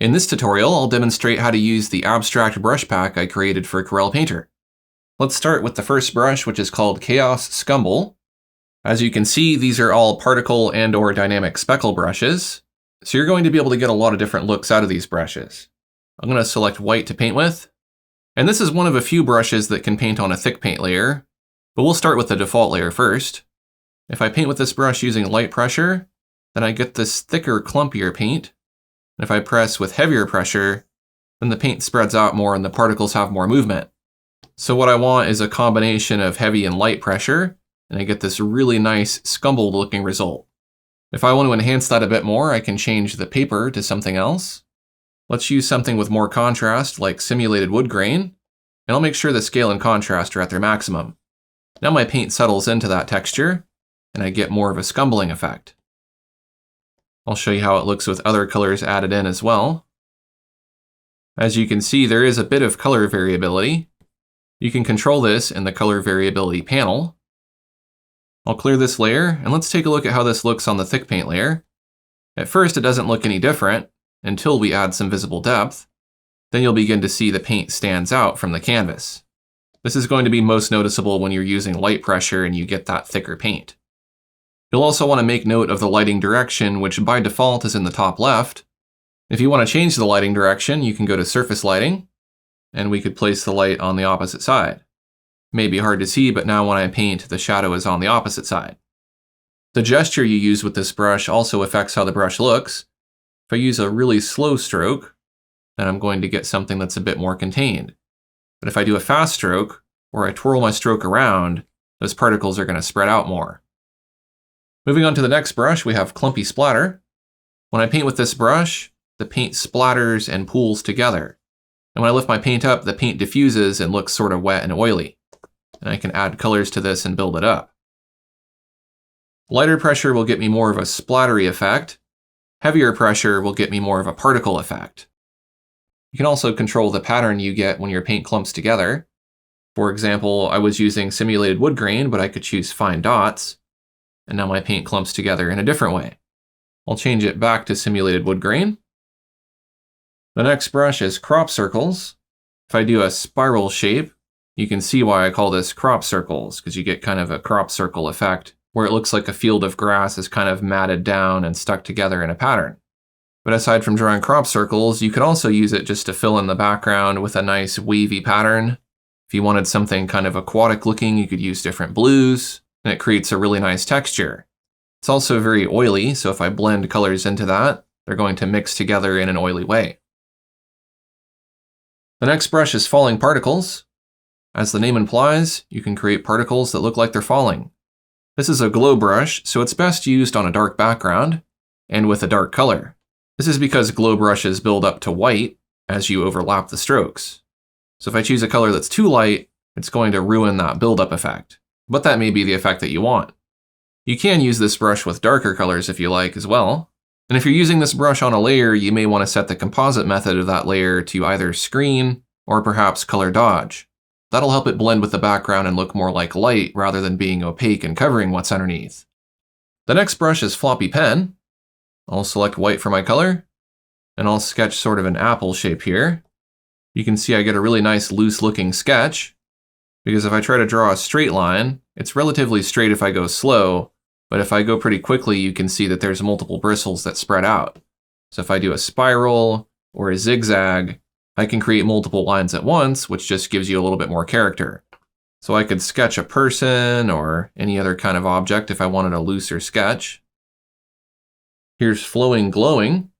In this tutorial, I'll demonstrate how to use the abstract brush pack I created for Corel Painter. Let's start with the first brush, which is called Chaos Scumble. As you can see, these are all particle and/or dynamic speckle brushes, so you're going to be able to get a lot of different looks out of these brushes. I'm going to select white to paint with, and this is one of a few brushes that can paint on a thick paint layer, but we'll start with the default layer first. If I paint with this brush using light pressure, then I get this thicker, clumpier paint. And if I press with heavier pressure, then the paint spreads out more and the particles have more movement. So what I want is a combination of heavy and light pressure, and I get this really nice scumbled looking result. If I want to enhance that a bit more, I can change the paper to something else. Let's use something with more contrast, like simulated wood grain, and I'll make sure the scale and contrast are at their maximum. Now my paint settles into that texture, and I get more of a scumbling effect. I'll show you how it looks with other colors added in as well. As you can see, there is a bit of color variability. You can control this in the color variability panel. I'll clear this layer, and let's take a look at how this looks on the thick paint layer. At first, it doesn't look any different until we add some visible depth. Then you'll begin to see the paint stands out from the canvas. This is going to be most noticeable when you're using light pressure and you get that thicker paint. You'll also want to make note of the lighting direction, which by default is in the top left. If you want to change the lighting direction, you can go to Surface Lighting, and we could place the light on the opposite side. It may be hard to see, but now when I paint, the shadow is on the opposite side. The gesture you use with this brush also affects how the brush looks. If I use a really slow stroke, then I'm going to get something that's a bit more contained. But if I do a fast stroke, or I twirl my stroke around, those particles are going to spread out more. Moving on to the next brush, we have Clumpy Splatter. When I paint with this brush, the paint splatters and pools together. And when I lift my paint up, the paint diffuses and looks sort of wet and oily. And I can add colors to this and build it up. Lighter pressure will get me more of a splattery effect. Heavier pressure will get me more of a particle effect. You can also control the pattern you get when your paint clumps together. For example, I was using simulated wood grain, but I could choose fine dots. And now my paint clumps together in a different way. I'll change it back to simulated wood grain. The next brush is Crop Circles. If I do a spiral shape, you can see why I call this crop circles, because you get kind of a crop circle effect, where it looks like a field of grass is kind of matted down and stuck together in a pattern. But aside from drawing crop circles, you could also use it just to fill in the background with a nice wavy pattern. If you wanted something kind of aquatic looking, you could use different blues. And it creates a really nice texture. It's also very oily, so if I blend colors into that, they're going to mix together in an oily way. The next brush is Falling Particles. As the name implies, you can create particles that look like they're falling. This is a glow brush, so it's best used on a dark background and with a dark color. This is because glow brushes build up to white as you overlap the strokes. So if I choose a color that's too light, it's going to ruin that buildup effect. But that may be the effect that you want. You can use this brush with darker colors if you like as well. And if you're using this brush on a layer, you may want to set the composite method of that layer to either screen or perhaps color dodge. That'll help it blend with the background and look more like light rather than being opaque and covering what's underneath. The next brush is Floppy Pen. I'll select white for my color, and I'll sketch sort of an apple shape here. You can see I get a really nice loose looking sketch. Because if I try to draw a straight line, it's relatively straight if I go slow, but if I go pretty quickly, you can see that there's multiple bristles that spread out. So if I do a spiral or a zigzag, I can create multiple lines at once, which just gives you a little bit more character. So I could sketch a person or any other kind of object if I wanted a looser sketch. Here's Flowing Glowing.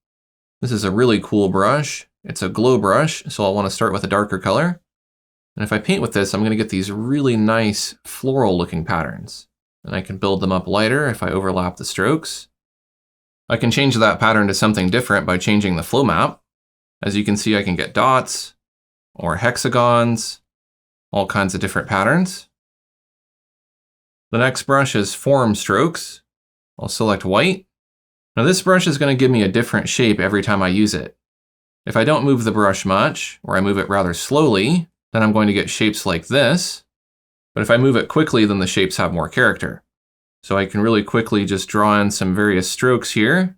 This is a really cool brush. It's a glow brush, so I'll want to start with a darker color. And if I paint with this, I'm going to get these really nice floral looking patterns. And I can build them up lighter if I overlap the strokes. I can change that pattern to something different by changing the flow map. As you can see, I can get dots or hexagons, all kinds of different patterns. The next brush is Form Strokes. I'll select white. Now this brush is going to give me a different shape every time I use it. If I don't move the brush much, or I move it rather slowly, then I'm going to get shapes like this. But if I move it quickly, then the shapes have more character. So I can really quickly just draw in some various strokes here,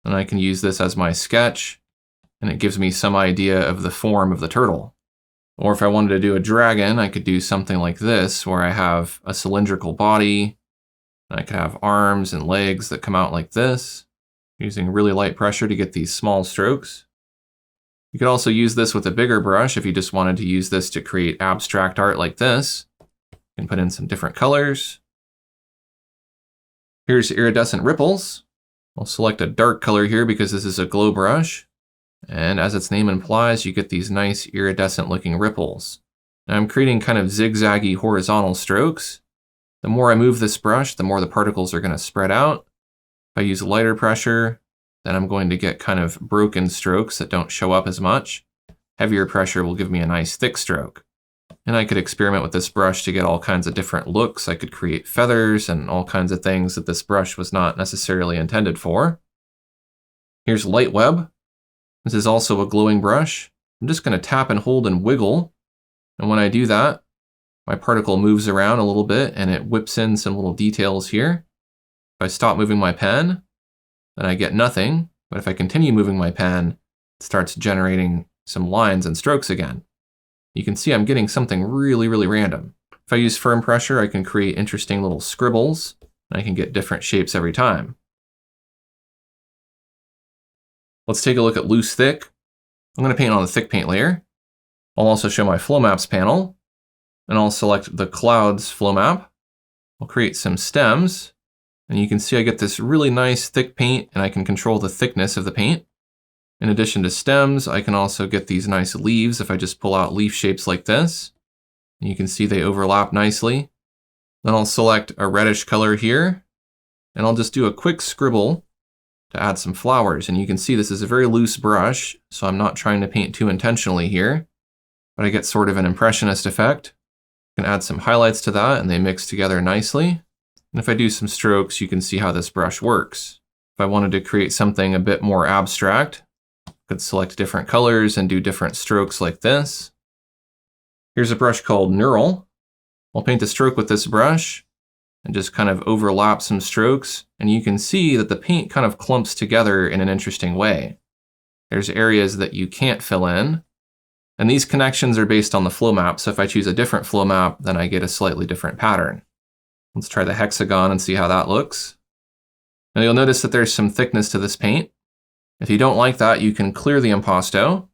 and I can use this as my sketch. and it gives me some idea of the form of the turtle. Or if I wanted to do a dragon, I could do something like this, where I have a cylindrical body, and I could have arms and legs that come out like this, using really light pressure to get these small strokes. You could also use this with a bigger brush if you just wanted to use this to create abstract art like this. You can put in some different colors. Here's Iridescent Ripples. I'll select a dark color here because this is a glow brush. And as its name implies, you get these nice iridescent looking ripples. Now I'm creating kind of zigzaggy horizontal strokes. The more I move this brush, the more the particles are going to spread out. If I use lighter pressure, then I'm going to get kind of broken strokes that don't show up as much. Heavier pressure will give me a nice thick stroke. And I could experiment with this brush to get all kinds of different looks. I could create feathers and all kinds of things that this brush was not necessarily intended for. Here's Light Web. This is also a glowing brush. I'm just going to tap and hold and wiggle. And when I do that, my particle moves around a little bit and it whips in some little details here. If I stop moving my pen, then I get nothing. But if I continue moving my pen, it starts generating some lines and strokes again. You can see I'm getting something really, really random. If I use firm pressure, I can create interesting little scribbles, and I can get different shapes every time. Let's take a look at Loose Thick. I'm going to paint on the thick paint layer. I'll also show my flow maps panel, and I'll select the clouds flow map. I'll create some stems, and you can see I get this really nice thick paint, and I can control the thickness of the paint. In addition to stems, I can also get these nice leaves if I just pull out leaf shapes like this. And you can see they overlap nicely. Then I'll select a reddish color here, and I'll just do a quick scribble to add some flowers. And you can see this is a very loose brush, so I'm not trying to paint too intentionally here, but I get sort of an impressionist effect. I can add some highlights to that and they mix together nicely. And if I do some strokes, you can see how this brush works. If I wanted to create something a bit more abstract, I could select different colors and do different strokes like this. Here's a brush called Neural. I'll paint the stroke with this brush and just kind of overlap some strokes, and you can see that the paint kind of clumps together in an interesting way. There's areas that you can't fill in, and these connections are based on the flow map, so if I choose a different flow map, then I get a slightly different pattern. Let's try the hexagon and see how that looks. Now you'll notice that there's some thickness to this paint. If you don't like that, you can clear the impasto,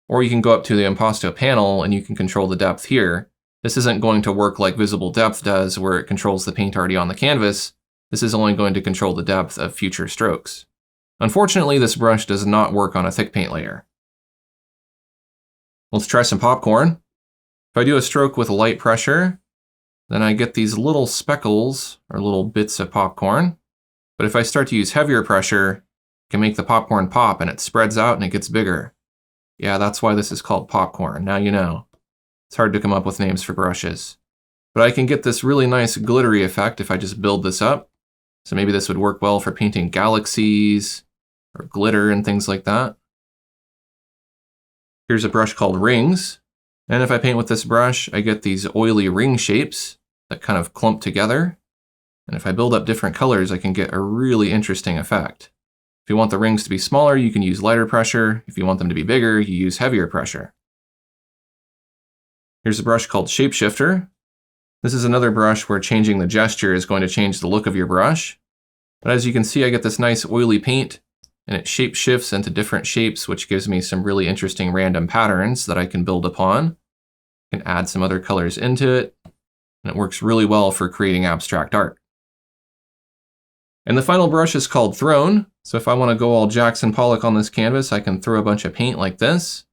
or you can go up to the impasto panel and you can control the depth here. This isn't going to work like visible depth does, where it controls the paint already on the canvas. This is only going to control the depth of future strokes. Unfortunately, this brush does not work on a thick paint layer. Let's try some popcorn. If I do a stroke with light pressure, then I get these little speckles or little bits of popcorn. But if I start to use heavier pressure, I can make the popcorn pop and it spreads out and it gets bigger. Yeah, that's why this is called popcorn. Now you know. It's hard to come up with names for brushes. But I can get this really nice glittery effect if I just build this up. So maybe this would work well for painting galaxies or glitter and things like that. Here's a brush called Rings. And if I paint with this brush, I get these oily ring shapes that kind of clump together. And if I build up different colors, I can get a really interesting effect. If you want the rings to be smaller, you can use lighter pressure. If you want them to be bigger, you use heavier pressure. Here's a brush called Shapeshifter. This is another brush where changing the gesture is going to change the look of your brush. But as you can see, I get this nice oily paint, and it shape shifts into different shapes, which gives me some really interesting random patterns that I can build upon. I can add some other colors into it, and it works really well for creating abstract art. And the final brush is called Throne. So if I want to go all Jackson Pollock on this canvas, I can throw a bunch of paint like this.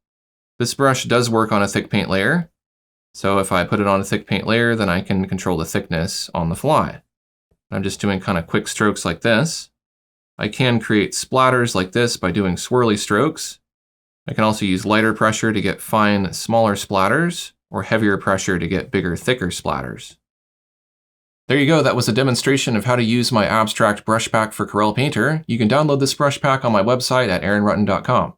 This brush does work on a thick paint layer. So if I put it on a thick paint layer, then I can control the thickness on the fly. I'm just doing kind of quick strokes like this. I can create splatters like this by doing swirly strokes. I can also use lighter pressure to get fine, smaller splatters, or heavier pressure to get bigger, thicker splatters. There you go, that was a demonstration of how to use my abstract brush pack for Corel Painter. You can download this brush pack on my website at aaronrutten.com.